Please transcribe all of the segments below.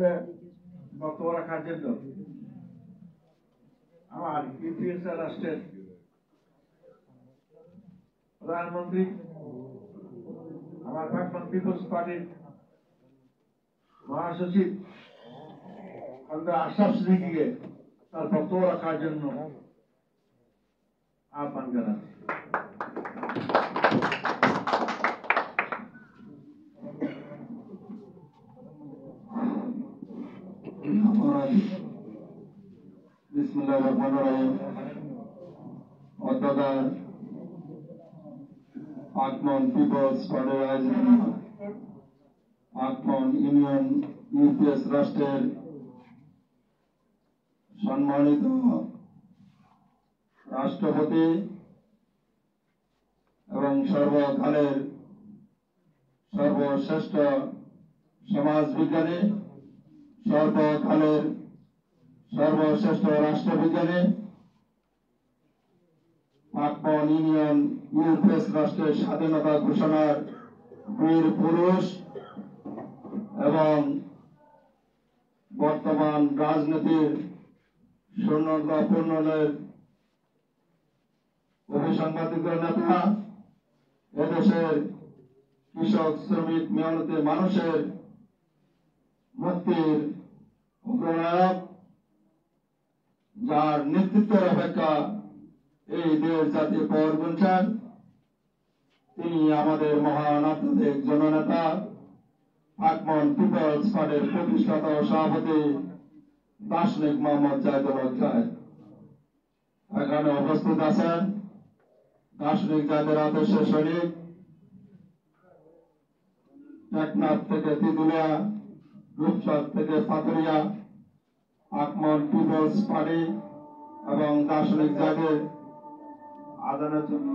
মধ্যে বক্তব্য রাখার জন্য আমার ইউপিএসএ রাষ্ট্রের প্রধানমন্ত্রী, আমার প্রাক্তন পিপলস পার্টির মহাসচিব খন্দা আশরাফ সিদ্দিকীকে তার বক্তব্য রাখার জন্য আহ্বান জানাচ্ছি। আকমন পিপলস পার্টির আয়োজনে আকমন ইউনিয়ন ইউপিএস রাষ্ট্রের সম্মানিত রাষ্ট্রপতি এবং সর্বকালের সর্বশ্রেষ্ঠ সমাজবিজ্ঞানী, সর্বকালের সর্বশ্রেষ্ঠ রাষ্ট্রবিজ্ঞানী, আকমন ইউনিয়ন ইউপিএস রাষ্ট্রের স্বাধীনতা ঘোষণার বীর পুরুষ এবং বর্তমান রাজনীতির শূন্যতাপূর্ণের অভিসংবাদিত নেতা, এদেশের কৃষক, শ্রমিক, মেহনতি মানুষের মুক্তির অগ্রনায়ক, যার নেতৃত্বের অপেক্ষা এই দেশ জাতি পর গুনছেন, তিনি আমাদের মহান আধ্যাত্মিক জননেতা আকমন পিপলস পার্টির প্রতিষ্ঠাতা ও সভাপতি দার্শনিক মোহাম্মদ জাহিদুল হক জাহিদ। এখানে উপস্থিত আছেন দার্শনিক জাহিদের আদর্শের সৈনিক, টেকনাফ থেকে তিতুলিয়া, রূপসর থেকে পাথরিয়া, আকমন পিপলস পার্টি এবং দার্শনিক জাহিদের আদানের জন্য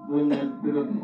2 মিনিট বিরতি।